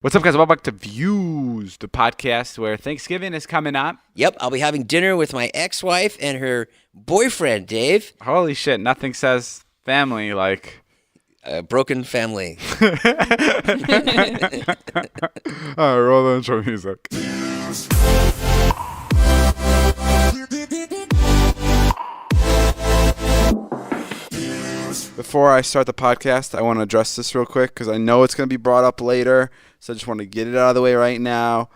What's up, guys? Welcome back to Views, the podcast where Thanksgiving is coming up. Yep, I'll be having dinner with my ex-wife and her boyfriend, Dave. Holy shit, nothing says family like... A broken family. All right, roll the intro music. Before I start the podcast, I want to address this real quick because I know it's going to be brought up later, so I just want to get it out of the way right now.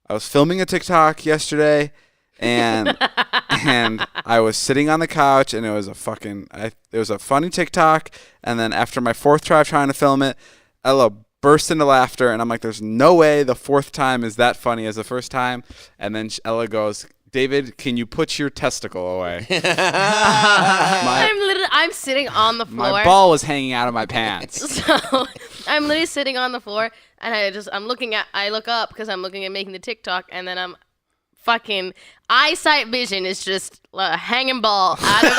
I was filming a TikTok yesterday, and I was sitting on the couch, and it was a funny TikTok, and then after my fourth try of trying to film it, Ella burst into laughter, and I'm like, there's no way the fourth time is that funny as the first time, and then Ella goes, David, can you put your testicle away? I'm sitting on the floor. My ball was hanging out of my pants. So I'm literally sitting on the floor, and I look up because I'm looking at making the TikTok, and then I'm fucking eyesight vision is just a hanging ball out of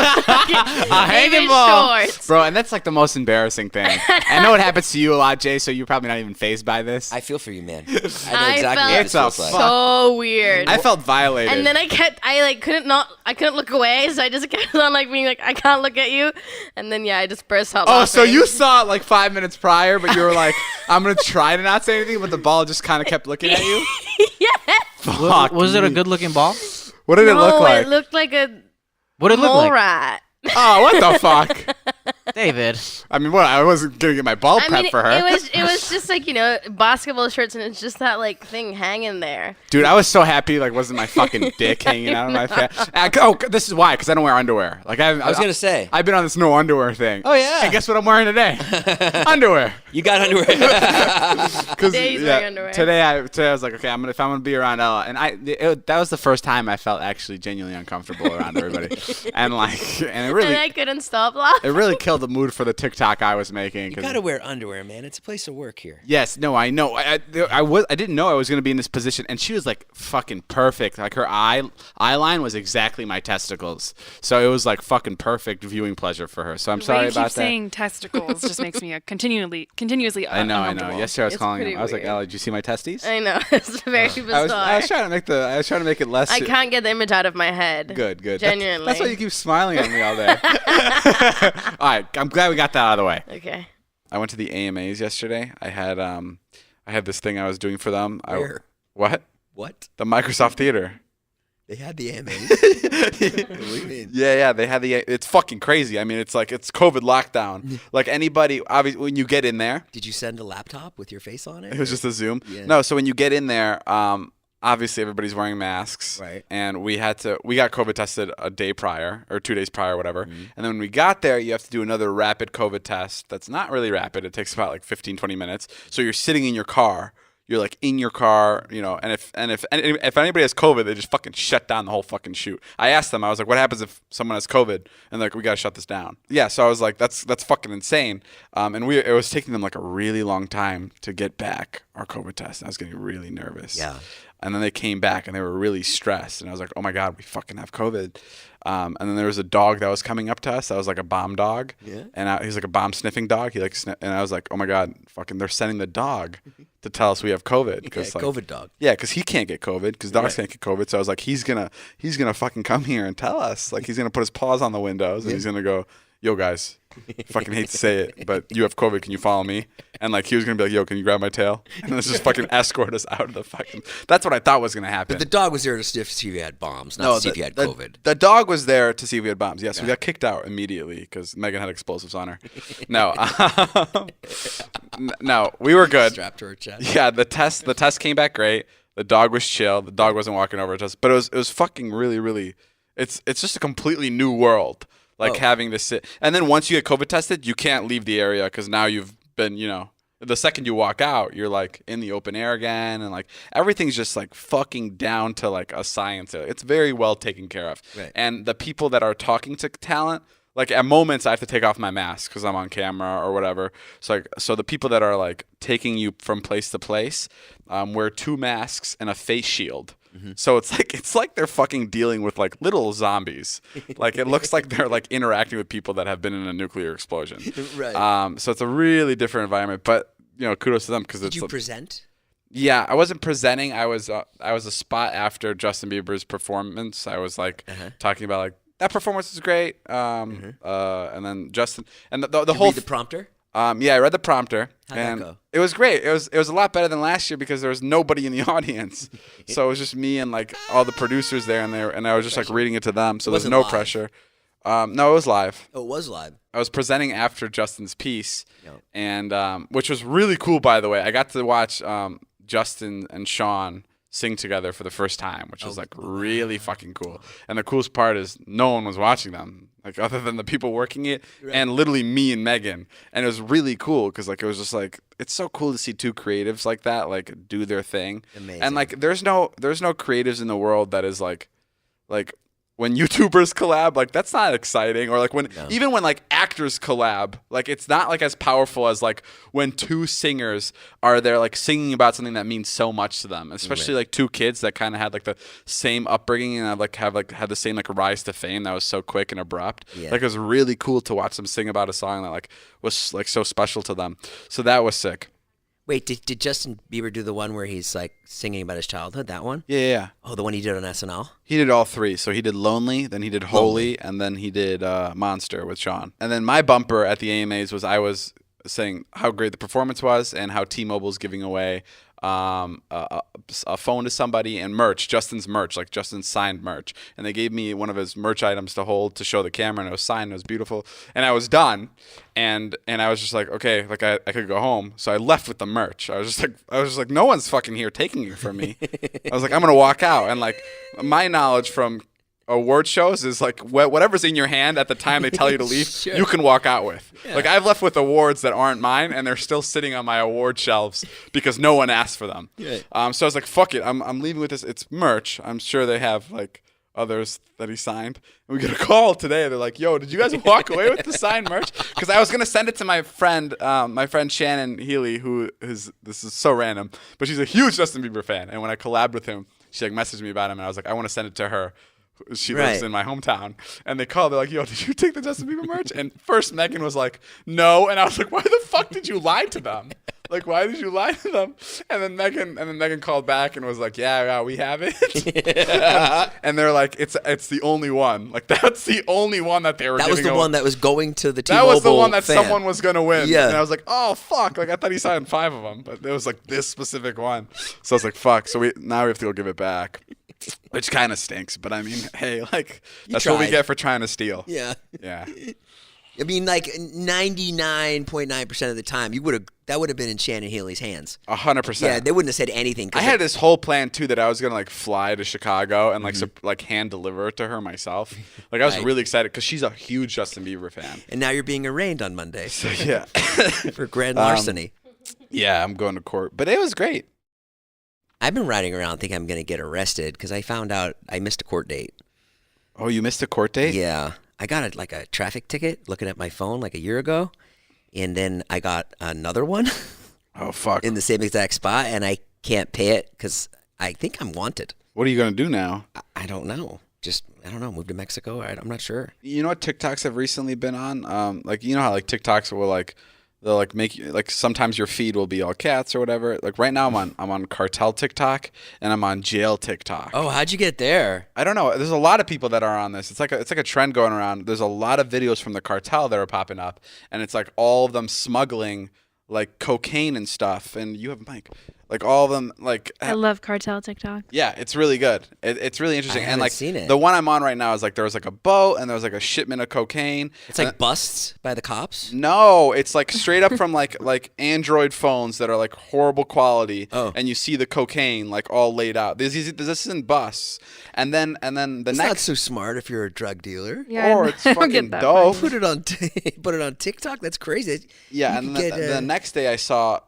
hanging ball, shorts. Bro, and that's like the most embarrassing thing. I know it happens to you a lot, Jay, so you're probably not even fazed by this. I feel for you, man. I know exactly what felt this feels like. so weird. I felt violated. And then I couldn't look away, so I just kept on like being like, I can't look at you. And then I just burst out laughing. Oh, so you saw it like 5 minutes prior, but you were like, I'm gonna try to not say anything, but the ball just kind of kept looking at you? Yeah. Fuck. Was it a good-looking ball? What did it look like? It looked like a What did it look mole like? rat. Oh, what the fuck? David. I mean, what? I wasn't gonna get my ball prepped for her. It was just like, basketball shorts, and it's just that like thing hanging there. Dude, I was so happy, like, wasn't my fucking dick hanging out of my face? Oh, this is why, because I don't wear underwear. Like, I was going to say. I've been on this no underwear thing. Oh, yeah. And guess what I'm wearing today? Underwear. You got underwear. Today's wearing underwear. Today I was like, okay, if I'm gonna be around Ella, and that was the first time I felt actually genuinely uncomfortable around everybody, and it really, and I couldn't stop laughing. it really killed the mood for the TikTok I was making. You got to wear underwear, man. It's a place of work here. Yes, no, I know. I didn't know I was gonna be in this position, and she was like fucking perfect. Like her eye line was exactly my testicles, so it was like fucking perfect viewing pleasure for her. So I'm sorry about that. You keep saying testicles just makes me continuously. I know. Yesterday I was calling him. pretty I was like, weird. Ella, did you see my testes? I know. It's very bizarre. I was trying to make it less. I can't get the image out of my head. Good. Genuinely. That's why you keep smiling at me all day. All right, I'm glad we got that out of the way. Okay. I went to the AMAs yesterday. I had this thing I was doing for them. Where? What? What? The Microsoft Theater. They had the AMAs? What do you mean? Yeah, they had it's fucking crazy. I mean, it's COVID lockdown. Like anybody, obviously, when you get in there. Did you send a laptop with your face on it? It was just a Zoom. Yeah. No, so when you get in there, obviously everybody's wearing masks. Right. And we got COVID tested a day prior or 2 days prior, whatever. Mm-hmm. And then when we got there, you have to do another rapid COVID test. That's not really rapid. It takes about like 15, 20 minutes. So you're sitting in your car. You're like in your car, and if anybody has COVID, they just fucking shut down the whole fucking shoot. I asked them, I was like, what happens if someone has COVID? And they're like, we gotta shut this down. Yeah, so I was like, that's fucking insane. And it was taking them like a really long time to get back our COVID test. And I was getting really nervous. Yeah. And then they came back and they were really stressed. And I was like, oh my God, we fucking have COVID. And then there was a dog that was coming up to us. That was like a bomb dog. Yeah. And he's like a bomb sniffing dog. And I was like, oh my God, fucking, they're sending the dog to tell us we have COVID. Yeah, COVID dog. Yeah, because he can't get COVID because dogs can't get COVID. So I was like, he's gonna fucking come here and tell us. Like he's gonna put his paws on the windows and he's gonna go, yo guys, fucking hate to say it, but you have COVID. Can you follow me? And like he was gonna be like, yo, can you grab my tail? And then just fucking escort us out of the fucking. That's what I thought was gonna happen. But the dog was there to see if you had bombs, not to see if you had COVID. The dog was there to see if we had bombs. Yes, we got kicked out immediately because Megan had explosives on her. No, we were good. Strapped to her chest. Yeah, the test came back great. The dog was chill. The dog wasn't walking over to us, but it was fucking really, really. It's just a completely new world. Like having to sit, and then once you get COVID tested, you can't leave the area because now you've been, the second you walk out, you're like in the open air again, and like everything's just like fucking down to like a science. It's very well taken care of. Right. And the people that are talking to talent, like at moments I have to take off my mask because I'm on camera or whatever. So the people that are like taking you from place to place wear 2 masks and a face shield. Mm-hmm. So it's like they're fucking dealing with like little zombies. Like it looks like they're like interacting with people that have been in a nuclear explosion. Right. So it's a really different environment. But kudos to them because Did you present? Yeah, I wasn't presenting. I was a spot after Justin Bieber's performance. I was like talking about like that performance was great. And then Justin and the whole read the prompter. Yeah, I read the prompter. How'd and that go? It was great. It was a lot better than last year because there was nobody in the audience. So it was just me and like all the producers there, and I was just like reading it to them. So there's no pressure. No, it was live. Oh, it was live. I was presenting after Justin's piece, and which was really cool, by the way. I got to watch Justin and Sean sing together for the first time, which was like really fucking cool. And the coolest part is no one was watching them, like other than the people working it, and literally me and Megan. And it was really cool because like it was just like it's so cool to see two creatives like that like do their thing. Amazing. And like there's no creatives in the world that is like when YouTubers collab, like that's not exciting. Or like even when like actors collab, like it's not like as powerful as like when two singers are there like singing about something that means so much to them. Especially like two kids that kind of had like the same upbringing and had the same like rise to fame that was so quick and abrupt. Yeah. Like it was really cool to watch them sing about a song that like was like so special to them. So that was sick. Wait, did Justin Bieber do the one where he's like singing about his childhood? That one? Yeah. Oh, the one he did on SNL? He did all three. So he did Lonely, then he did Holy, and then he did Monster with Sean. And then my bumper at the AMAs was I was saying how great the performance was and how T-Mobile's giving away a phone to somebody and merch, Justin's merch, like Justin's signed merch. And they gave me one of his merch items to hold to show the camera, and it was signed. It was beautiful. And I was done. And I was just like, okay, like I could go home. So I left with the merch. I was just like, no one's fucking here taking it from me. I was like, I'm gonna walk out. And like my knowledge from award shows is like whatever's in your hand at the time they tell you to leave, Sure. you can walk out with. Yeah. Like I've left with awards that aren't mine, and they're still sitting on my award shelves because no one asked for them. Yeah. So I was like, fuck it, I'm leaving with this. It's merch. I'm sure they have like others that he signed. And we get a call today. They're like, yo, did you guys walk away with the signed merch? Because I was gonna send it to my friend Shannon Healy, this is so random, but she's a huge Justin Bieber fan. And when I collabed with him, she like messaged me about him, and I was like, I want to send it to her. She lives in my hometown. And they called. They're like, yo, did you take the Justin Bieber merch? And first Megan was like, no. And I was like, why the fuck did you lie to them? Like, why did you lie to them? And then Megan called back and was like, yeah, we have it. And they're like, it's the only one. Like, that's the only one that they were That was giving the away. one that was going to the T-Mobile That was the one that fan. someone was going to win. Yeah. And I was like, oh, fuck. Like, I thought he signed 5 of them. But it was like this specific one. So I was like, fuck. So now we have to go give it back. Which kind of stinks, but I mean, hey, like that's what we tried. get for trying to steal. Yeah. Yeah. I mean, like 99.9% of the time, that would have been in Shannon Healy's hands. 100%. Yeah, they wouldn't have said anything. I had this whole plan too that I was gonna like fly to Chicago and like hand deliver it to her myself. Like I was Right. really excited because she's a huge Justin Bieber fan. And now you're being arraigned on Monday So yeah, for grand larceny. yeah, I'm going to court, but it was great. I've been riding around thinking I'm going to get arrested because I found out I missed a court date. Oh, you missed a court date? Yeah. I got a traffic ticket looking at my phone like a year ago. And then I got another one Oh fuck. in the same exact spot. And I can't pay it because I think I'm wanted. What are you gonna do now? I don't know. I don't know. Move to Mexico. I'm not sure. You know what TikToks have recently been on? Like you know how like TikToks will like they'll like make you like sometimes your feed will be all cats or whatever. Like right now I'm on cartel TikTok and I'm on jail TikTok. Oh, how'd you get there? I don't know. There's a lot of people that are on this. It's like a trend going around. There's a lot of videos from the cartel that are popping up, and it's like all of them smuggling like cocaine and stuff. And you have Mike, like all of them like. I love cartel TikTok. Yeah, it's really good. It's really interesting. I And haven't like seen it. the one I'm on right now is like there was like a boat and there was like a shipment of cocaine. It's like busts by the cops. No, it's like straight up from like Android phones that are like horrible quality, and you see the cocaine like all laid out. This isn't busts, and then the It's next not so smart if you're a drug dealer. Yeah, or it's I don't fucking get that dope. Put it on TikTok. That's crazy. Yeah, You and could get, the next day I saw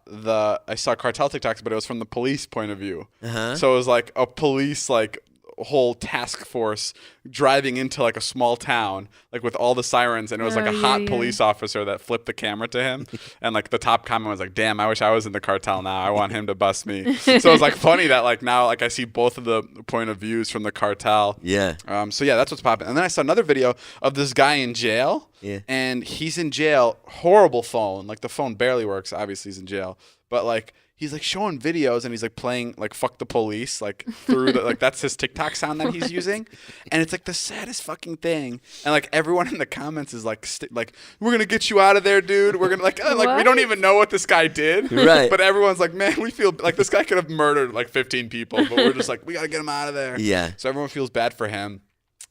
cartel TikToks, but it was from the police point of view. Uh-huh. So it was like a police like whole task force driving into like a small town like with all the sirens, and it was like a hot police officer that flipped the camera to him, and like the top comment was like, damn, I wish I was in the cartel now. I want him to bust me. So it was like funny that like now like I see both of the point of views from the cartel. Yeah. So yeah, that's what's popping. And then I saw another video of this guy in jail. Yeah. And he's in jail. Horrible phone. Like the phone barely works. Obviously he's in jail. But like he's like showing videos and he's like playing like "fuck the police" like through the, like that's his TikTok sound that he's using, and it's like the saddest fucking thing. And like everyone in the comments is like like we're gonna get you out of there, dude. We're gonna like we don't even know what this guy did, Right? But everyone's like, man, we feel like this guy could have murdered like 15 people, but we're just like we gotta get him out of there. Yeah. So everyone feels bad for him.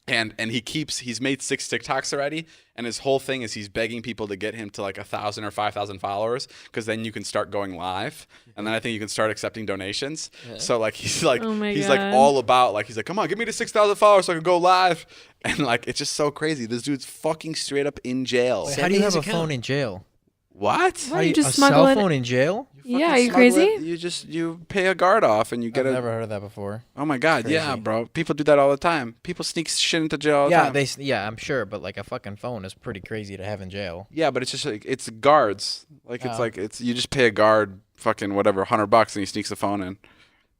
And he's made 6 TikToks already, and his whole thing is he's begging people to get him to like 1,000 or 5,000 followers, because then you can start going live, and then I think you can start accepting donations. Yeah. So like he's like all about like he's like, come on, give me to 6,000 followers so I can go live, and like it's just so crazy. This dude's fucking straight up in jail. Wait, how do you have a phone in jail? What? Well, you just a smuggle cell phone in jail? Yeah, are you crazy? You pay a guard off and you get I've never heard of that before. Oh my god, yeah, bro. People do that all the time. People sneak shit into jail all the time. Yeah, I'm sure, but like a fucking phone is pretty crazy to have in jail. Yeah, but it's just like it's guards. It's you just pay a guard fucking whatever $100 and he sneaks the phone in.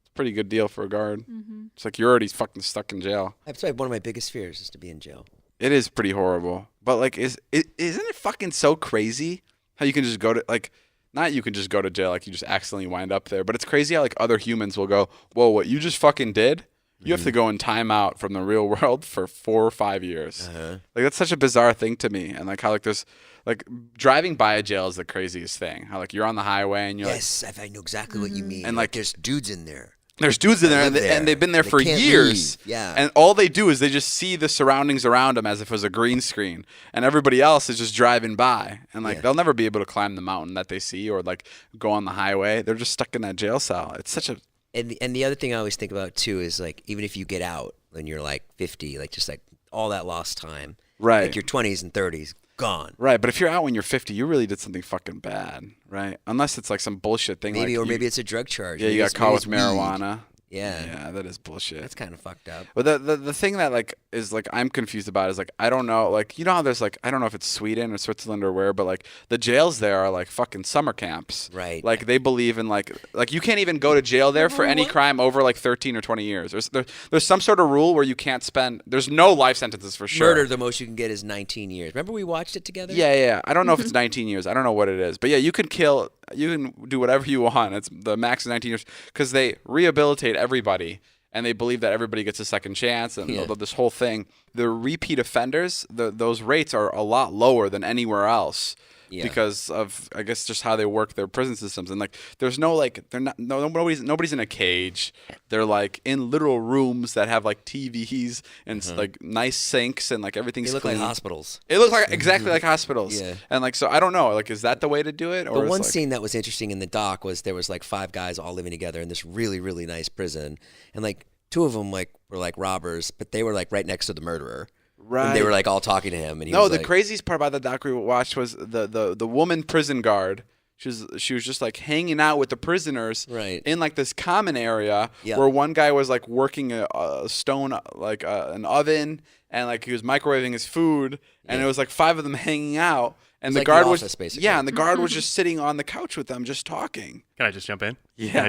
It's a pretty good deal for a guard. Mm-hmm. It's like you're already fucking stuck in jail. That's like one of my biggest fears is to be in jail. It is pretty horrible, but like isn't it fucking so crazy how you can just go to like. Not you can just go to jail, like you just accidentally wind up there. But it's crazy how like other humans will go, whoa, what you just fucking did? You have to go in timeout from the real world for 4 or 5 years. Uh-huh. Like that's such a bizarre thing to me. And like how like there's like driving by a jail is the craziest thing. How like you're on the highway and you're I know exactly what you mean. And like there's dudes in there. There's dudes in there, and they've been there for years. Leave. Yeah. And all they do is they just see the surroundings around them as if it was a green screen. And everybody else is just driving by. And, like, they'll never be able to climb the mountain that they see or, like, go on the highway. They're just stuck in that jail cell. It's such a... And the other thing I always think about, too, is, like, even if you get out when you're, like, 50, like, just, like, all that lost time. Right. Like, your 20s and 30s. Gone. Right, but if you're out when you're 50, you really did something fucking bad, right? Unless it's, like, some bullshit thing. Maybe, or maybe it's a drug charge. Yeah, you got caught with marijuana. Yeah, that is bullshit. That's kind of fucked up. But the thing that like is like I'm confused about is like I don't know, like you know how there's like I don't know if it's Sweden or Switzerland or where, but like the jails there are like fucking summer camps. Right. Like they believe in like you can't even go to jail there for any crime over like 13 or 20 years. There's some sort of rule where you can't spend. There's no life sentences for sure. Murder, the most you can get is 19 years. Remember we watched it together? Yeah. I don't know if it's 19 years. I don't know what it is, but yeah, you can kill. You can do whatever you want. It's the max is 19 years because they rehabilitate everybody. And they believe that everybody gets a second chance, and this whole thing. The repeat offenders, those rates are a lot lower than anywhere else because of, I guess, just how they work their prison systems. And like, there's no like, nobody's in a cage. They're like in literal rooms that have like TVs and like nice sinks and like everything's. They look clean. like hospitals. It looks like exactly like hospitals. Yeah. And like, so I don't know. Like, is that the way to do it? Or the one like... scene that was interesting in the doc was there was like 5 guys all living together in this really, really nice prison, and like 2 of them like were like robbers, but they were like right next to the murderer. Right. And they were like all talking to him, and he was the like, craziest part about the doc we watched was the woman prison guard. She was just like hanging out with the prisoners in like this common area where one guy was like working a stone like an oven, and like he was microwaving his food, and it was like 5 of them hanging out. And the like guard the was office, basically. Yeah, and the guard was just sitting on the couch with them, just talking. Can I just jump in? Yeah.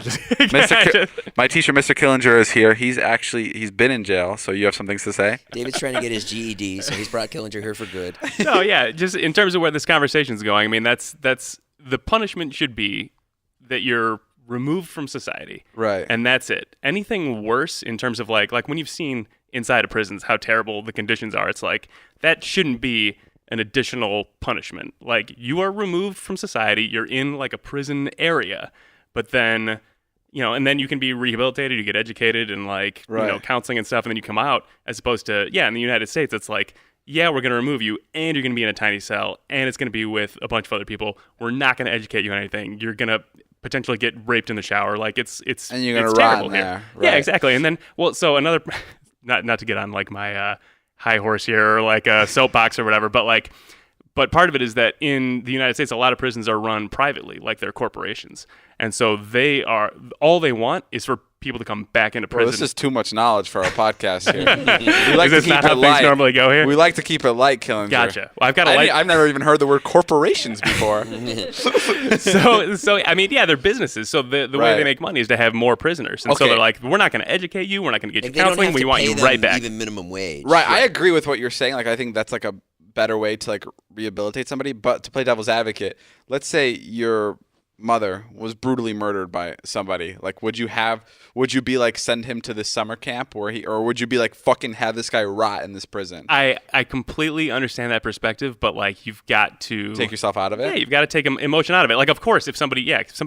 My teacher, Mr. Killinger, is here. He's been in jail, so you have some things to say. David's trying to get his GED, so he's brought Killinger here for good. No, yeah, just in terms of where this conversation's going. I mean, that's the punishment should be that you're removed from society, right? And that's it. Anything worse in terms of like when you've seen inside of prisons how terrible the conditions are, it's like that shouldn't be an additional punishment. Like, you are removed from society, you're in like a prison area, but then, and then you can be rehabilitated, you get educated and like, counseling and stuff, and then you come out, as opposed to, in the United States, it's like, we're going to remove you, and you're going to be in a tiny cell, and it's going to be with a bunch of other people. We're not going to educate you on anything. You're going to potentially get raped in the shower. Like, it's and you're going to rot there. Right. Yeah, exactly. And then, so another, not to get on like my, high horse here or like a soapbox or whatever, but part of it is that in the United States, a lot of prisons are run privately, like they're corporations. And so all they want is for people to come back into prison. Well, this is too much knowledge for our podcast here. We like is this to keep not how light. Things normally go here? We like to keep it light, Killinger. Gotcha. Well, I've never even heard the word corporations before. so I mean, they're businesses. So the way they make money is to have more prisoners. And so they're like, we're not going to educate you. We're not going to get you counseling. We want you right back. Even minimum wage. Right. I agree with what you're saying. Like, I think that's like a better way to like rehabilitate somebody. But to play devil's advocate, let's say you're mother was brutally murdered by somebody, like would you be like send him to this summer camp or would you be like fucking have this guy rot in this prison? I completely understand that perspective, but like you've got to take yourself out of it. Yeah, you've got to take emotion out of it. Like of course, if somebody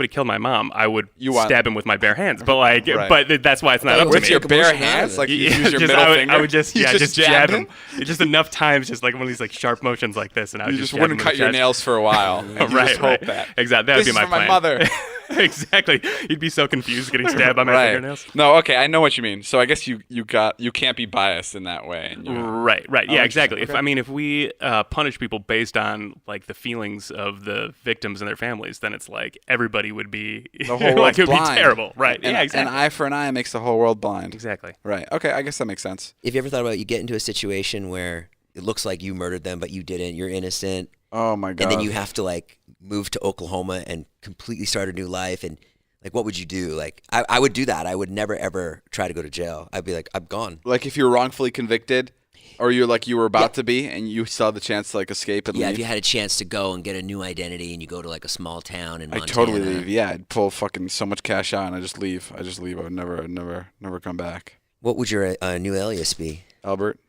killed my mom, I would stab him with my bare hands. But like, but that's why it's not up to me. With your bare hands, like you use your middle finger. I would just jab him. Just enough times, just like one of these like sharp motions like this, and I would just wouldn't cut your nails for a while. Right, hope that exactly. That would be my plan. My mother. Exactly. You'd be so confused getting stabbed by my fingernails. No, okay, I know what you mean. So I guess you can't be biased in that way. Right. Yeah, exactly. Okay. If we punish people based on like the feelings of the victims and their families, then it's like everybody would be the whole world's it would blind. be terrible. Right. And, yeah, exactly. An eye for an eye makes the whole world blind. Exactly. Right. Okay, I guess that makes sense. If you ever thought about you get into a situation where it looks like you murdered them, but you didn't, you're innocent. Oh my God. And then you have to like move to Oklahoma and completely start a new life, and like what would you do? Like I would do that. I would never ever try to go to jail. I'd be like, I'm gone. Like if you were wrongfully convicted, or you were about to be, and you still had the chance to like escape and leave. If you had a chance to go and get a new identity, and you go to like a small town in Montana. I'd totally leave. Yeah, I'd pull fucking so much cash out and I just leave. I would never come back. What would your new alias be? Albert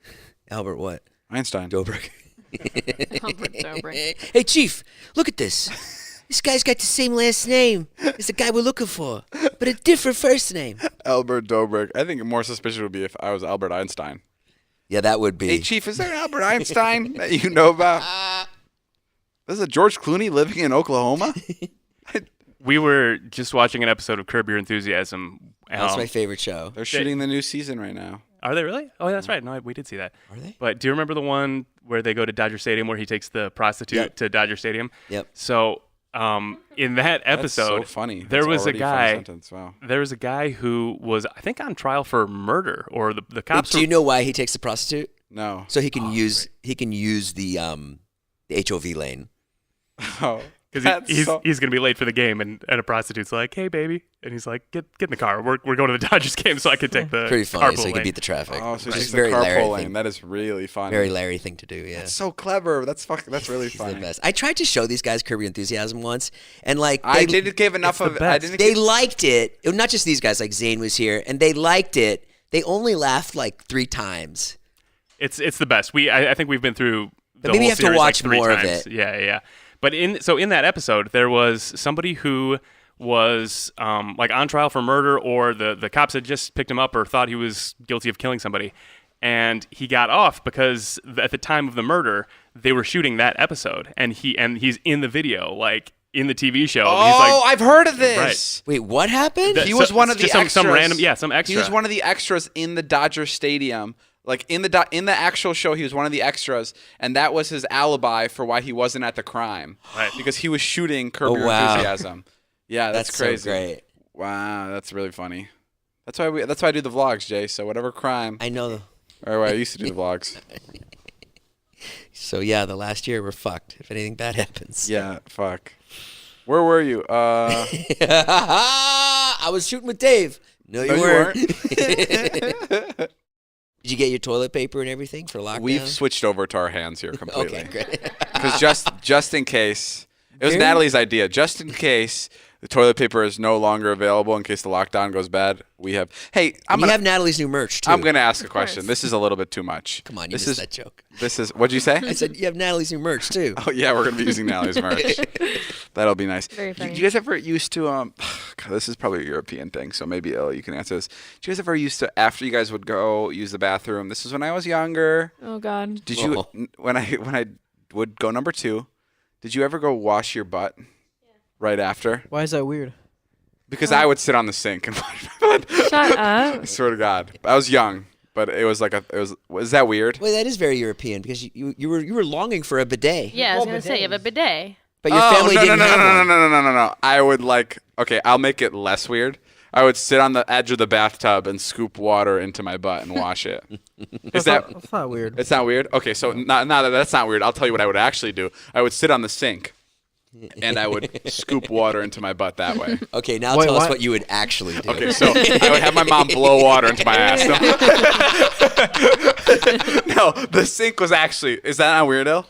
what? Einstein. Dobrik. Albert Dobrik. Hey, Chief, look at this. This guy's got the same last name as the guy we're looking for, but a different first name. Albert Dobrik. I think more suspicious would be if I was Albert Einstein. Yeah, that would be. Hey, Chief, is there an Albert Einstein that you know about? There's a George Clooney living in Oklahoma? We were just watching an episode of Curb Your Enthusiasm. That's my favorite show. They're shooting the new season right now. Are they really? Oh, yeah, that's right. No, we did see that. Are they? But do you remember the one where they go to Dodger Stadium where he takes the prostitute to Dodger Stadium? Yep. So in that episode, that's so funny. There was a guy. Wow. There was a guy who was, I think, on trial for murder, or the cops. Do you know why he takes the prostitute? No. So he can use the HOV lane. Oh. Because he's going to be late for the game, and a prostitute's like, "Hey, baby," and he's like, "Get in the car. We're going to the Dodgers game, so I can take the pretty funny, carpool so he can lane." beat the traffic. Oh, so Which it's is the very Larry carpool lane. thing. That is really funny. Very Larry thing to do. Yeah. That's so clever. That's really He's funny. the best. I tried to show these guys Curb Your Enthusiasm once, and like I didn't give enough of it. I didn't. They liked it. Not just these guys. Like Zane was here, and they liked it. They only laughed like 3 times. It's the best. I think we've been through. But maybe you have to watch like 3 more times. of it. Yeah. But in that episode, there was somebody who was like on trial for murder, or the cops had just picked him up or thought he was guilty of killing somebody, and he got off because at the time of the murder they were shooting that episode, and he's in the video, like in the TV show. Oh, he's like, I've heard of this. Wait, what happened? He was one of the extras. Some extra. He was one of the extras in the Dodger Stadium. Like in the actual show, he was one of the extras, and that was his alibi for why he wasn't at the crime. Right. Because he was shooting Curb Your Enthusiasm. Yeah, that's crazy. So great. Wow, that's really funny. That's why I do the vlogs, Jay. So whatever crime. I know. Or I used to do the vlogs. So yeah, the last year we're fucked if anything bad happens. Yeah, fuck. Where were you? I was shooting with Dave. No, you weren't. Did you get your toilet paper and everything for lockdown? We've switched over to our hands here completely. Okay, great. Because just in case, it was Natalie's idea. Just in case the toilet paper is no longer available, in case the lockdown goes bad, we have. Hey, we have Natalie's new merch too. I'm gonna ask a question. This is a little bit too much. Come on, you missed that joke. This is what'd you say? I said you have Natalie's new merch too. Oh yeah, we're gonna be using Natalie's merch. That'll be nice. Very funny. Do you guys ever used to God, this is probably a European thing, so maybe you can answer this. Do you guys ever used to, after you guys would go use the bathroom? This is when I was younger. Oh God. Did you when I would go number 2? Did you ever go wash your butt right after? Why is that weird? Because I would sit on the sink and wash my butt. Shut up. I swear to God, I was young, but it was like was that weird? Well, that is very European because you were longing for a bidet. Yeah, I was gonna say you have a bidet. But your family didn't have one. No. I would I'll make it less weird. I would sit on the edge of the bathtub and scoop water into my butt and wash it. That's not weird. It's not weird? Okay, so now that that's not weird, I'll tell you what I would actually do. I would sit on the sink and I would scoop water into my butt that way. Okay, now tell us what you would actually do. Okay, so I would have my mom blow water into my ass. No, the sink was actually, is that not weird, Il?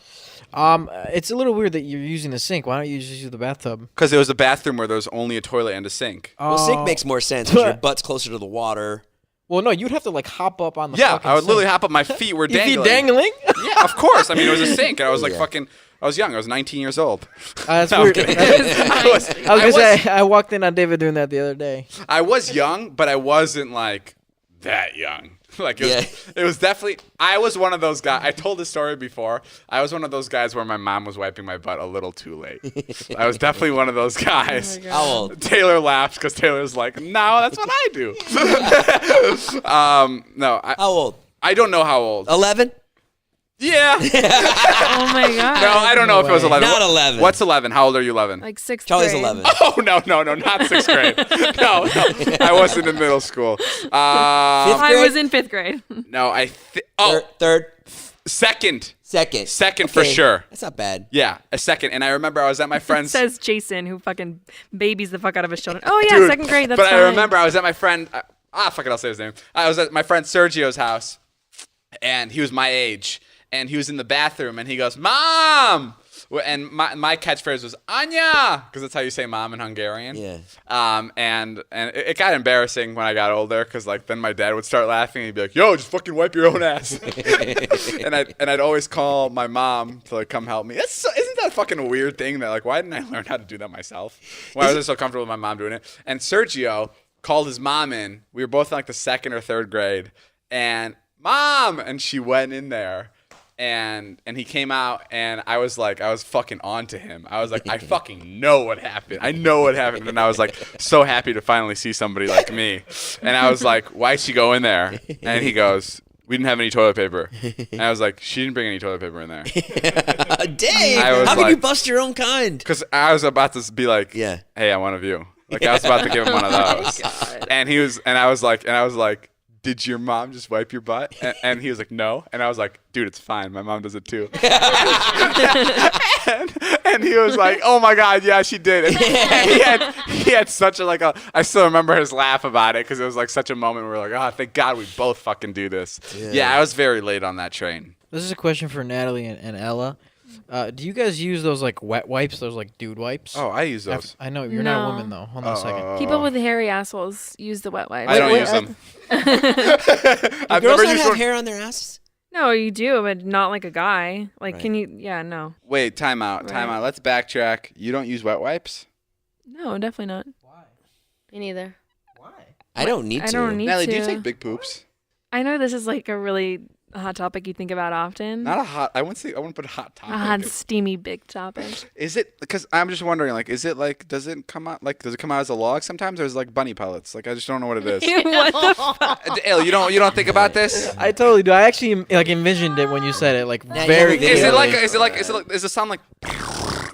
It's a little weird that you're using the sink. Why don't you just use the bathtub? Because it was a bathroom where there was only a toilet and a sink. Well, sink makes more sense because your butt's closer to the water. Well, no, you'd have to like hop up on the Yeah, fucking I would sink. literally hop up. My feet were Your dangling. feet dangling? Yeah, of course. I mean, it was a sink, and I was like Yeah. fucking. I was young. I was 19 years old. That's No, I'm weird. kidding. I was gonna say I walked in on David doing that the other day. I was young, but I wasn't like that young. Like it was definitely. I was one of those guys. I told this story before. I was one of those guys where my mom was wiping my butt a little too late. I was definitely one of those guys. How old? Taylor laughs because Taylor's like, no, that's what I do. No, How old? I don't know how old. 11? Yeah. Oh my god. No, I don't know if it was way. 11. Not 11. What's 11? How old are you 11? Like 6th Charlie's grade. 11. Oh, no, not 6th grade. No, I wasn't in middle school. I was in 5th grade. No, Third? second. Second For Okay. sure. That's not bad. Yeah, a second. And I remember I was at my friend's. Says Jason, who fucking babies the fuck out of his children. Oh yeah, Dude, 2nd grade. That's but fine. I remember I was at my friend. Fuck it, I'll say his name. I was at my friend Sergio's house, and he was my age, and he was in the bathroom, and he goes, "Mom!" And my catchphrase was "Anya," because that's how you say "mom" in Hungarian. Yeah. And it got embarrassing when I got older, because like then my dad would start laughing, and he'd be like, "Yo, just fucking wipe your own ass." and I'd always call my mom to like come help me. Isn't that fucking a weird thing that like why didn't I learn how to do that myself? Why was I so comfortable with my mom doing it? And Sergio called his mom in. We were both in like the 2nd or 3rd grade, and Mom, and she went in there. And he came out, and I was fucking on to him. I was like, I fucking know what happened. I know what happened. And I was like, so happy to finally see somebody like me. And I was like, why'd she go in there? And he goes, we didn't have any toilet paper. And I was like, she didn't bring any toilet paper in there. Dang! I was How can you like- bust your own kind? Because I was about to be like, Yeah. hey, I want a view. Like I was about to give him one of those. And I was like, did your mom just wipe your butt? And he was like, no. And I was like, dude, it's fine. My mom does it too. and he was like, oh my God, yeah, she did. And he had such a I still remember his laugh about it because it was like such a moment where we're like, oh, thank God we both fucking do this. Yeah, I was very late on that train. This is a question for Natalie and Ella. Do you guys use those like wet wipes? Those like dude wipes? Oh, I use those. I know you're not a No. woman though. Hold on a second. People with hairy assholes use the wet wipes. I don't Wait, use them. I've Girls never not used have one. hair on their asses? No, you do, but not like a guy. Like, Right. can you? Yeah, no. Wait, time out. Right. Let's backtrack. You don't use wet wipes? No, definitely not. Me neither. I don't need to. I don't need Natalie, to. do you take big poops? I know this is like a really hot topic you think about often. Not a hot. I wouldn't put hot topic. a hot, steamy, big topic. Is it because I'm just wondering? Like, is it like? Does it come out as a log sometimes, or is it like bunny pellets? Like, I just don't know what it is. What the fuck? Ale, you don't think about this? I totally do. I actually like envisioned it when you said it. Like Now you very. have a video. clearly. Does it sound like?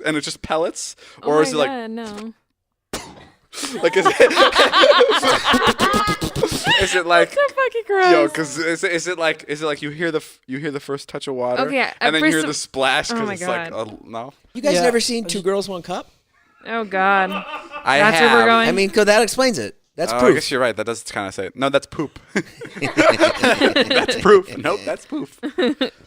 And it's just pellets, Oh or my is it like? God, no. Like is it? Is it like? So fucking gross. Yo, because is it like you hear the first touch of water, Okay, and then you first hear of- the splash Oh because my it's like God. no. You guys Yeah. never seen Two Girls, One Cup? Oh God. I That's have. where we're going. I mean, that explains it. That's I proof. guess you're right. That does kind of say it. No, that's poop. That's proof. Nope, that's poof.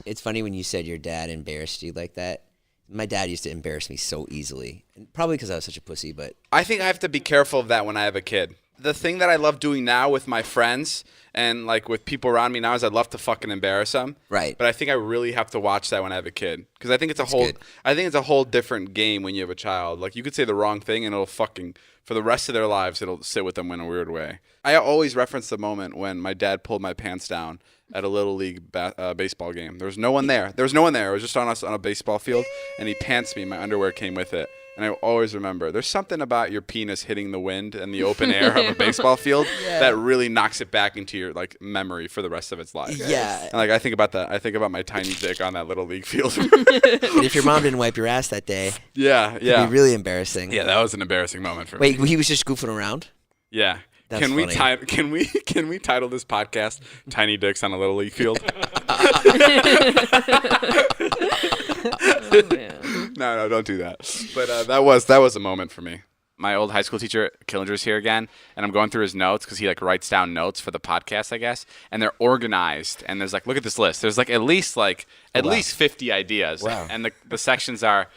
It's funny when you said your dad embarrassed you like that. My dad used to embarrass me so easily, and probably because I was such a pussy. But I think I have to be careful of that when I have a kid. The thing that I love doing now with my friends and like with people around me now is I'd love to fucking embarrass them. Right. But I think I really have to watch that when I have a kid because I think it's good. I think it's a whole different game when you have a child. Like you could say the wrong thing and it'll fucking for the rest of their lives it'll sit with them in a weird way. I always reference the moment when my dad pulled my pants down at a little league baseball game. There was no one there. It was just on us on a baseball field, and he pants me. My underwear came with it. And I always remember, there's something about your penis hitting the wind and the open air of a baseball field that really knocks it back into your like memory for the rest of its life. Yeah. And, like I think about that. I think about my tiny dick on that little league field. and if your mom didn't wipe your ass that day, yeah. it'd be really embarrassing. Yeah, that was an embarrassing moment for me. Wait, he was just goofing around? Yeah. That's Can we funny. can we title this podcast "Tiny Dicks on a Little League Field"? No, don't do that. But that was a moment for me. my old high school teacher Killinger's here again, and I'm going through his notes because he like writes down notes for the podcast, I guess, and they're organized. And there's like, look at this list. There's like at least 50 ideas. Wow. And the sections are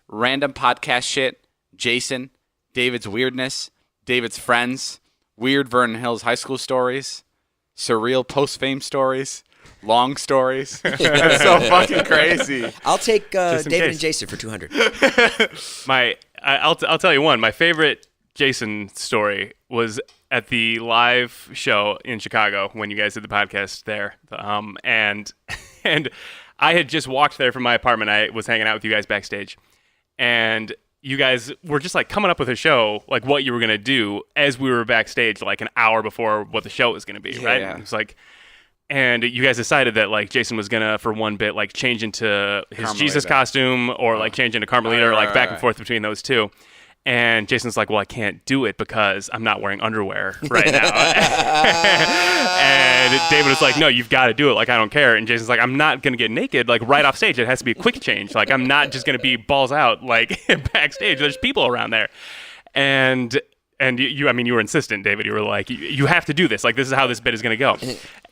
random podcast shit, Jason, David's weirdness, David's friends, weird Vernon Hills high school stories, surreal post-fame stories, long stories. That's so fucking crazy. I'll take David case. and Jason for 200. I'll tell you one. My favorite Jason story was at the live show in Chicago when you guys did the podcast there. And I had just walked there from my apartment. I was hanging out with you guys backstage, and you guys were just like coming up with a show, like what you were gonna do as we were backstage, like an hour before what the show was gonna be, right? Yeah. It was like, and you guys decided that like Jason was gonna, for one bit, like change into his Carmelita. Jesus costume or like change into Carmelita, or like back and forth between those two. And Jason's like, well, I can't do it because I'm not wearing underwear right now. And David was like, no, you've got to do it. Like, I don't care. And Jason's like, I'm not going to get naked, like, right off stage. It has to be a quick change. Like, I'm not just going to be balls out, like, backstage. There's people around there. And you, I mean, you were insistent, David. You were like, you have to do this. Like, this is how this bit is going to go.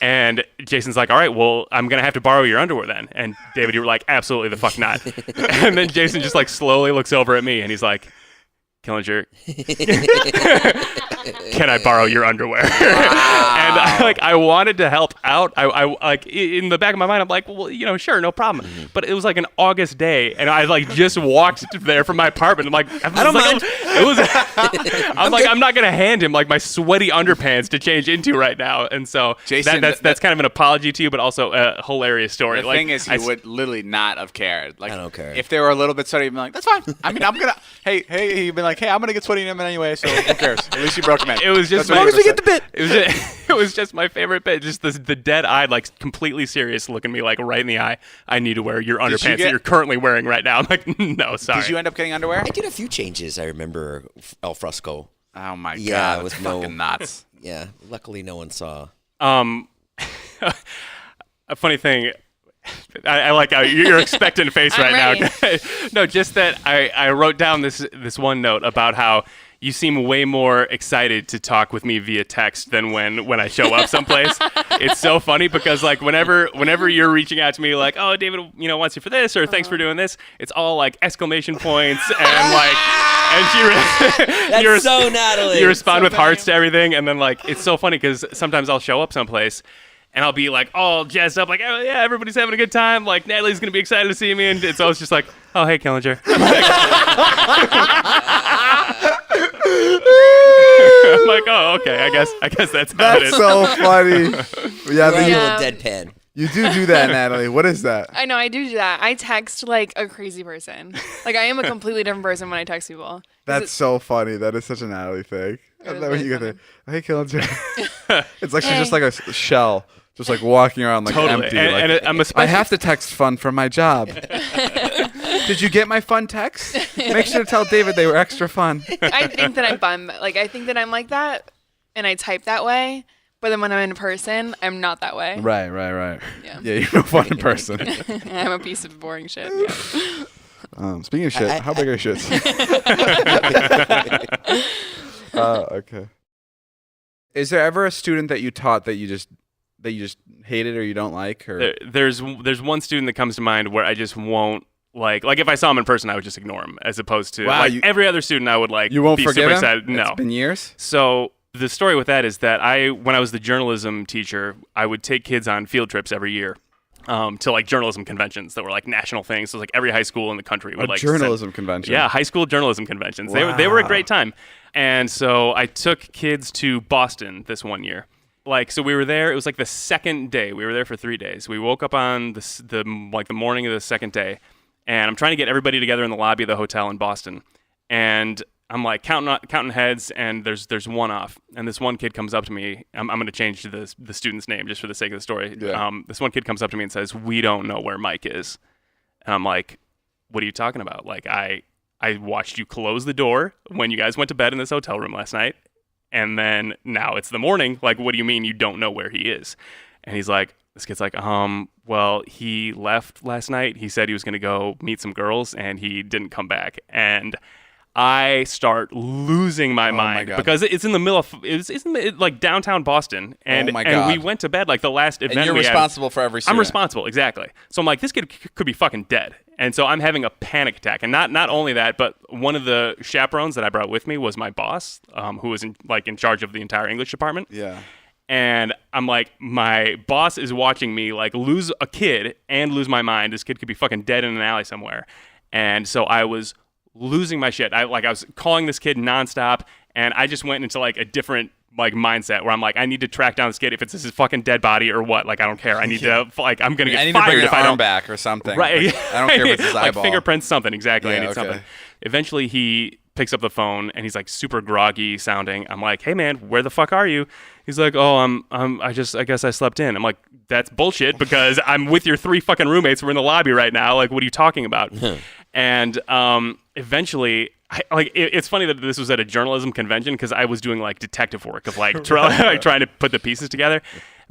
And Jason's like, all right, well, I'm going to have to borrow your underwear then. And David, you were like, absolutely the fuck not. And then Jason just, like, slowly looks over at me, and he's like, Killinger, can I borrow your underwear? And I wanted to help out. I like in the back of my mind, I'm like, well, you know, sure, no problem. But it was like an August day, and I like just walked there from my apartment. I'm like, I don't mind. It was. I'm not gonna hand him like my sweaty underpants to change into right now. And so Jason, that's kind of an apology to you, but also a hilarious story. The like, thing is, he would literally not have cared. Like, I don't care. If they were a little bit sweaty, he'd be like, that's fine. I mean, I'm gonna. Hey, he'd be like, hey, I'm gonna get sweaty in a minute anyway. So who cares? At least you broke him in. It was just That's what he as long as we get the bit. It was just my favorite bit. Just the dead-eyed, like completely serious, looking me like right in the eye. I need to wear your underpants that you're currently wearing right now. I'm like, no, sorry. Did you end up getting underwear? I did a few changes, I remember, al fresco. Oh my god, Yeah, with that's no- fucking nuts. Yeah, luckily no one saw. A funny thing. I like how your expectant face right now. No, just that I wrote down this one note about how you seem way more excited to talk with me via text than when I show up someplace. It's so funny because like whenever you're reaching out to me like, oh, David, you know, wants you for this, or thanks for doing this, it's all like exclamation points and like, and That's so Natalie. you respond with hearts to everything, and then like it's so funny because sometimes I'll show up someplace and I'll be like all jazzed up, like, oh yeah, everybody's having a good time, like Natalie's gonna be excited to see me, and it's always just like, oh hey, Killinger. I'm like, oh okay, I guess that's how it That's is. so funny. Yeah, You're a Yeah. little deadpan. you do that, Natalie. What is that? I know, I do that. I text like a crazy person. Like, I am a completely different person when I text people. 'Cause That's so funny. That is such a Natalie thing. And is then when really you get there, hey, Killinger. It's like she's just like a shell, just like walking around like Totally. empty. And, like, and I'm I especially have to text fun for my job. Did you get my fun text? Make sure to tell David they were extra fun. I think that I'm fun. Like, I think that I'm like that, and I type that way. But then when I'm in person, I'm not that way. Right. Yeah. Yeah, you're no fun in person. I'm a piece of boring shit. Yeah. Speaking of shit, how big are your shits? Okay. Is there ever a student that you taught that you just hated or you don't like? Or there's one student that comes to mind where I just won't like if I saw him in person, I would just ignore him, as opposed to Wow, like every other student I would like you won't be forgive super him? excited. No. It's been years. So the story with that is that when I was the journalism teacher, I would take kids on field trips every year to like journalism conventions that were like national things. So like every high school in the country would A like journalism convention. Yeah, high school journalism conventions. They were a great time. And so I took kids to Boston this one year. Like, so we were there. It was like the second day. We were there for 3 days. We woke up on the morning of the second day, and I'm trying to get everybody together in the lobby of the hotel in Boston. And I'm like counting heads, and there's one off. And this one kid comes up to me. I'm going to change to the student's name just for the sake of the story. Yeah. This one kid comes up to me and says, "We don't know where Mike is." And I'm like, "What are you talking about? Like, I watched you close the door when you guys went to bed in this hotel room last night, and then now it's the morning. Like, what do you mean you don't know where he is?" And this kid's like, well, he left last night. He said he was going to go meet some girls, and he didn't come back. And I start losing my mind God. because it's in the middle of like downtown Boston, and my and God. we went to bed like the last event. And you're we had. responsible for every student. I'm responsible, exactly. So I'm like, this kid could be fucking dead. And so I'm having a panic attack. And not only that, but one of the chaperones that I brought with me was my boss, who was in charge of the entire English department. Yeah. And I'm like, my boss is watching me like lose a kid and lose my mind. This kid could be fucking dead in an alley somewhere. And so I was losing my shit. I was calling this kid nonstop, and I just went into like a different like mindset where I'm like, I need to track down this kid if it's his fucking dead body or what. Like, I don't care. I need to like, I'm gonna get I need fired to bring if an I arm don't. back or something. Right. Like, I don't care if it's his like eyeball. fingerprints, something. Exactly. Yeah, I need okay. something. Eventually, he picks up the phone and he's like super groggy sounding. I'm like, hey man, where the fuck are you? He's like, oh, I guess I slept in. I'm like, that's bullshit because I'm with your 3 fucking roommates. We're in the lobby right now. Like, what are you talking about? And eventually, it's funny that this was at a journalism convention because I was doing like detective work of like trying to put the pieces together.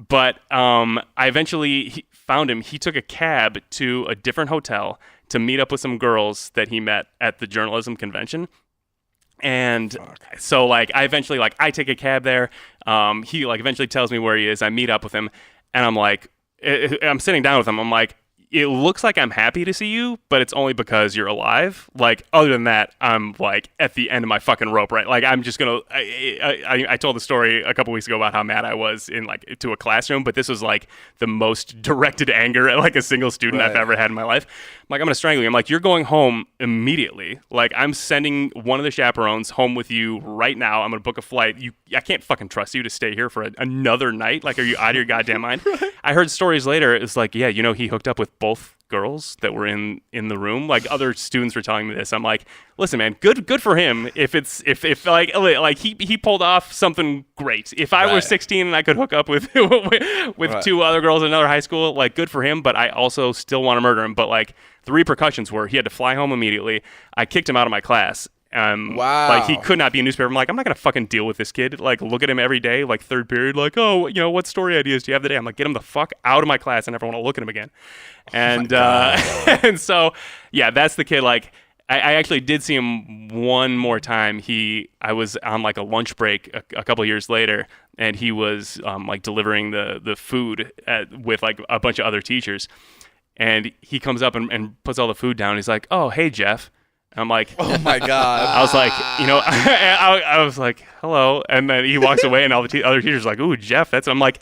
But I eventually found him. He took a cab to a different hotel to meet up with some girls that he met at the journalism convention. And so like I eventually I take a cab there. He like eventually tells me where he is. I meet up with him, and I'm like, I'm sitting down with him. I'm like, it looks like I'm happy to see you, but it's only because you're alive. Like, other than that, I'm like at the end of my fucking rope, right? Like, I'm just gonna. I told the story a couple weeks ago about how mad I was in like to a classroom, but this was like the most directed anger at like a single student I've ever had in my life. I'm like, I'm gonna strangle you. I'm like, you're going home immediately. Like, I'm sending one of the chaperones home with you right now. I'm gonna book a flight. I can't fucking trust you to stay here for another night. Like, are you out of your goddamn mind? I heard stories later. It's like, yeah, you know, he hooked up with both girls that were in the room. Like, other students were telling me this. I'm like, listen, man, good for him. If he pulled off something great. If I were 16 and I could hook up with 2 other girls in another high school, like, good for him. But I also still want to murder him. But like, the repercussions were he had to fly home immediately. I kicked him out of my class. Wow. Like, he could not be a newspaper. I'm like, I'm not gonna fucking deal with this kid. Like, look at him every day, like third period, like, oh, you know, what story ideas do you have today? I'm like, get him the fuck out of my class. I never want to look at him again. And and so yeah, that's the kid. Like, I actually did see him one more time. I was on like a lunch break a couple years later, and he was like delivering the food with like a bunch of other teachers. And he comes up and puts all the food down. He's like, oh, hey, Jeff. And I'm like, oh my God. I was like, you know, I was like, hello. And then he walks away, and all the other teachers are like, ooh, Jeff. I'm like,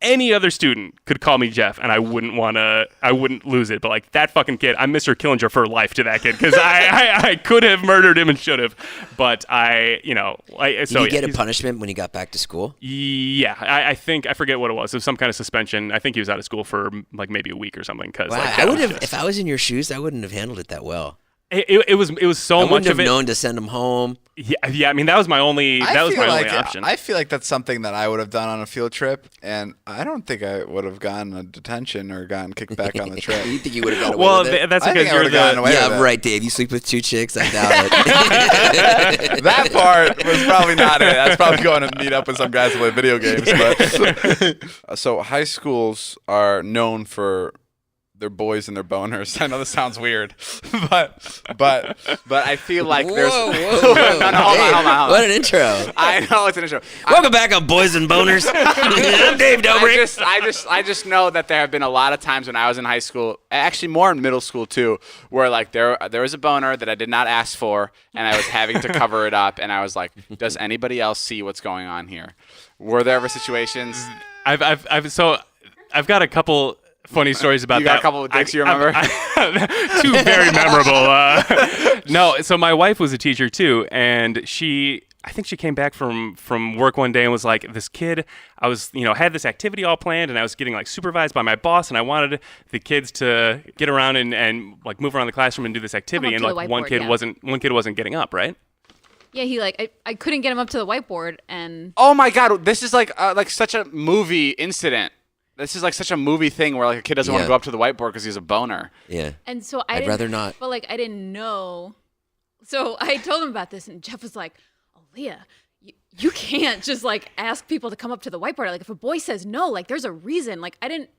any other student could call me Jeff, and I wouldn't lose it. But like, that fucking kid, I'm Mr. Killinger for life to that kid, because I could have murdered him and should have. But Did he get a punishment when he got back to school? Yeah, I think, I forget what it was. It was some kind of suspension. I think he was out of school for like maybe a week or something. Cause wow, like, I would have, if I was in your shoes, I wouldn't have handled it that well. It was so I much wouldn't of have it. known to send him home. Yeah. I mean, that was my only option. I feel like that's something that I would have done on a field trip, and I don't think I would have gotten a detention or gotten kicked back on the trip. You think you would have gotten away with it? That's I because think I you're would've gotten away with Yeah, it. right, Dave. You sleep with 2 chicks? I doubt it. That part was probably not it. That's probably going to meet up with some guys to play video games. But so high schools are known for their boys and their boners. I know this sounds weird, but I feel like there's Whoa. no, hold on. What an intro. I know it's an intro. Welcome back on Boys and Boners. I'm Dave Dobrik. I just know that there have been a lot of times when I was in high school, actually more in middle school too, where like there was a boner that I did not ask for, and I was having to cover it up, and I was like, does anybody else see what's going on here? Were there ever situations? I've got a couple funny stories about that. You got a couple of dicks you remember? 2 very memorable. No, so my wife was a teacher too, and I think she came back from work one day and was like, this kid, I was, had this activity all planned, and I was getting like supervised by my boss, and I wanted the kids to get around and like move around the classroom and do this activity, and like one kid wasn't getting up, right? Yeah, he I couldn't get him up to the whiteboard, and Oh my God, this is like such a movie incident. This is like such a movie thing where like a kid doesn't want to go up to the whiteboard because he's a boner. Yeah. And so I'd rather not. But like I didn't know. So I told him about this, and Jeff was like, "Oh, Leah, you can't just like ask people to come up to the whiteboard. Like if a boy says no, like there's a reason." Like I didn't.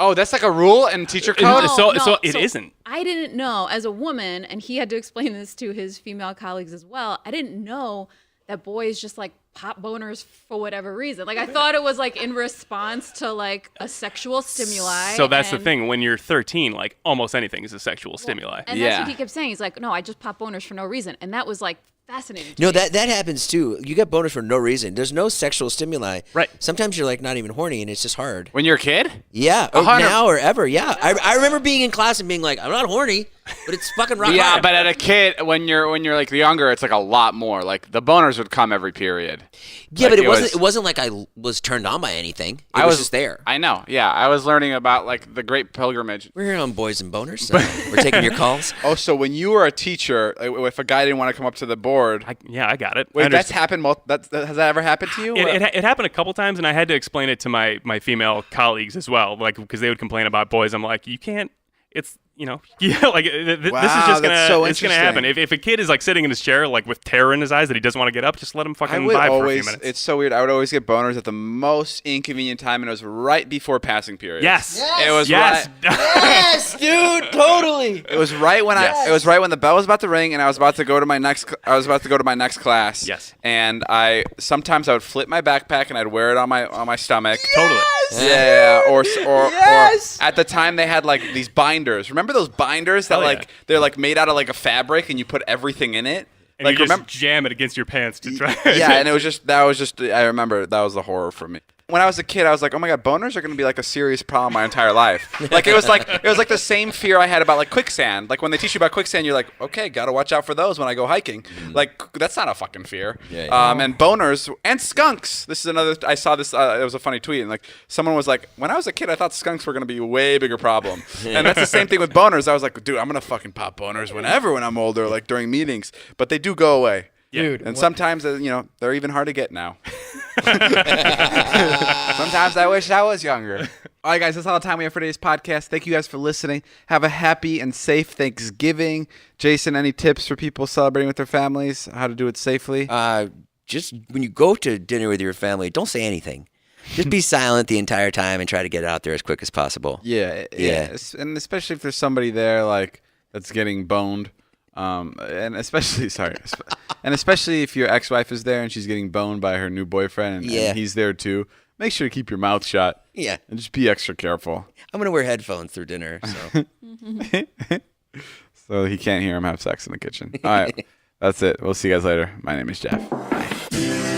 Oh, that's like a rule in teacher code? So it isn't. I didn't know as a woman, and he had to explain this to his female colleagues as well. I didn't know that boys just like pop boners for whatever reason. Like I thought it was like in response to like a sexual stimuli. So that's the thing. When you're 13, like almost anything is a sexual stimuli. And that's what he kept saying. He's like, no, I just pop boners for no reason. And that was like fascinating to No, me. that happens too. You get boners for no reason. There's no sexual stimuli. Right. Sometimes you're like not even horny and it's just hard. When you're a kid? Yeah. Or 100 now or ever. Yeah. I remember being in class and being like, I'm not horny, but it's fucking rock Yeah, hard. but at a kid, when you're like younger, it's like a lot more. Like the boners would come every period. Yeah, Like, but it wasn't like I was turned on by anything. I was just there. I know. Yeah, I was learning about like the Great Pilgrimage. We're here on Boys and Boners. So we're taking your calls. Oh, so when you were a teacher, if a guy didn't want to come up to the board, I got it. wait, that's happened. Has that ever happened to you? It happened a couple times, and I had to explain it to my female colleagues as well, like because they would complain about boys. I'm like, you can't. It's yeah, like this is just gonna happen. If a kid is like sitting in his chair like with terror in his eyes that he doesn't want to get up, just let him fucking vibe for a few minutes. It's so weird. I would always get boners at the most inconvenient time, and it was right before passing period. Yes. It was yes. right. Yes, dude, totally. It was right when it was right when the bell was about to ring, and I was about to go to my next class. Yes. And sometimes I would flip my backpack and I'd wear it on my stomach. Totally. Yeah. Or at the time they had like these binders. Remember those binders that Hell yeah. like they're like made out of like a fabric and you put everything in it? And like you just jam it against your pants to try. Yeah, and that was just I remember that was the horror for me. When I was a kid, I was like, oh my god, boners are gonna be like a serious problem my entire life. Like it was like the same fear I had about like quicksand. Like when they teach you about quicksand, you're like, okay, gotta watch out for those when I go hiking. Like that's not a fucking fear. Yeah. And boners and skunks. This is another. I saw this. It was a funny tweet, and like someone was like, when I was a kid, I thought skunks were gonna be a way bigger problem. And that's the same thing with boners. I was like, dude, I'm gonna fucking pop boners when I'm older, like during meetings. But they do go away. Yeah. Dude, And sometimes, they're even hard to get now. Sometimes I wish I was younger. All right, guys, that's all the time we have for today's podcast. Thank you guys for listening. Have a happy and safe Thanksgiving. Jason, any tips for people celebrating with their families? How to do it safely? Just when you go to dinner with your family, don't say anything. Just be silent the entire time and try to get it out there as quick as possible. Yeah. And especially if there's somebody there like that's getting boned. And especially if your ex-wife is there and she's getting boned by her new boyfriend and he's there too, make sure to keep your mouth shut. Yeah. And just be extra careful. I'm going to wear headphones through dinner. So. So he can't hear him have sex in the kitchen. All right. That's it. We'll see you guys later. My name is Jeff. Bye.